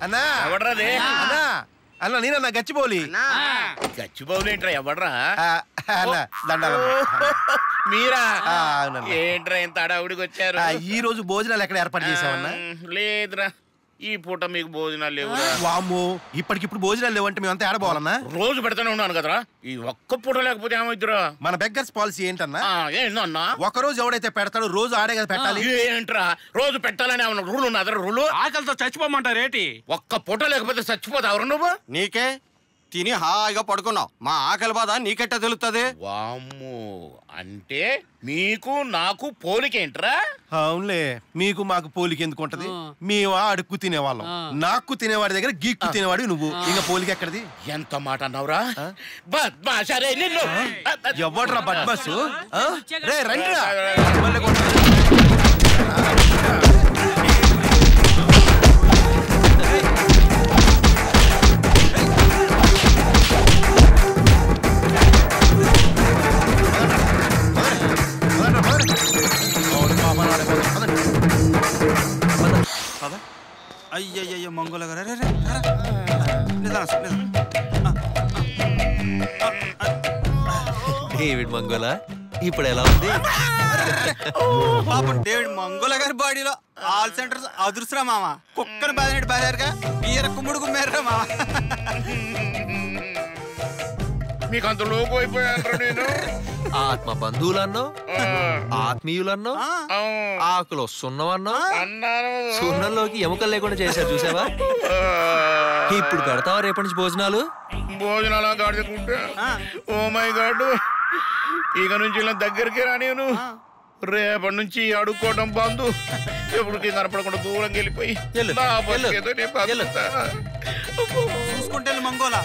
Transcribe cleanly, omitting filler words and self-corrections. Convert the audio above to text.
అన్నా ఎవడ్రాదే అన్నా అన్న నేనన్నా గచ్చిబౌలి. గచ్చిబౌలి ఏంట్రా ఎవడ్రా? దండాలు మీరా? ఏంట్రా ఇంత అడావుడికి వచ్చారు? ఈ రోజు భోజనాలు ఎక్కడ ఏర్పాటు చేసావన్నా? లేదురా ఈ పూట మీకు భోజనాలు లేవురా. వామ్మో ఇప్పటికిప్పుడు భోజనాలు లేవంటే మేమంతా ఏడబోవాలన్నా? రోజు పెడతానే ఉన్నాను కదరా, ఈ ఒక్క పూట లేకపోతే ఏమైద్దిరా? మన బెగ్గర్స్ పాలసీ ఏంటన్నా? ఏంటన్నా ఒక రోజు ఎవడైతే పెడతాడో రోజు ఆడే కదా పెట్టాలి. ఏంట్రా రోజు పెట్టాలని ఏమన్నా రూల్ ఉన్నదా? రూలు ఆకలితో చచ్చిపోమంటారేటి? ఒక్క పూట లేకపోతే చచ్చిపోతావు నువ్వు. నీకే తిని హాయిగా పడుకున్నావు, మా ఆకలి బాధ నీకెట్ట తెలుస్తుంది? వామ్మో అంటే మీకు నాకు పోలికేంట్రా? అవునులే మీకు మాకు పోలిక ఎందుకు ఉంటది? మేము అడుక్కు తినేవాళ్ళం, నాకు తినేవాడి దగ్గర గీక్కు తినేవాడి నువ్వు, ఇంకా పోలిక ఎక్కడిది? ఎంత మాట అన్నావురా? బద్మాషరే నిన్ను. ఎవడ్రా బద్మాసు? రే రండిరా. అయ్యయ్యో మంగోల గారు డేవిడ్ మంగోలా ఇప్పుడు ఎలా ఉంది? పాపం డేవిడ్ మంగోల గారి బాడీలో ఆల్ సెంటర్స్ అదురుసురా మామ. కుక్కను బాధినట్టు బాధారుగా ఈర కుమ్ముడు కుమ్మేర్రా మామ. మీకు అంత లోపు అయిపోయాను నేను. ఆత్మ బంధువులన్నో ఆత్మీయులన్నో ఆకులో సున్నమన్నో సున్నంలోకి ఎముకలు లేకుండా చేశారు చూసావా? ఇప్పుడు పెడతావా రేపటి నుంచి భోజనాలు? భోజనాలు గాడుకుంటే ఓ మై గాడ్, ఇక నుంచి ఇలా దగ్గరికి రానిను. రేపటి నుంచి అడుక్కోవడం బంధు. ఎప్పటికీ కనపడకుండా దూరం వెళ్ళిపోయి చూసుకుంటే మంగోలా.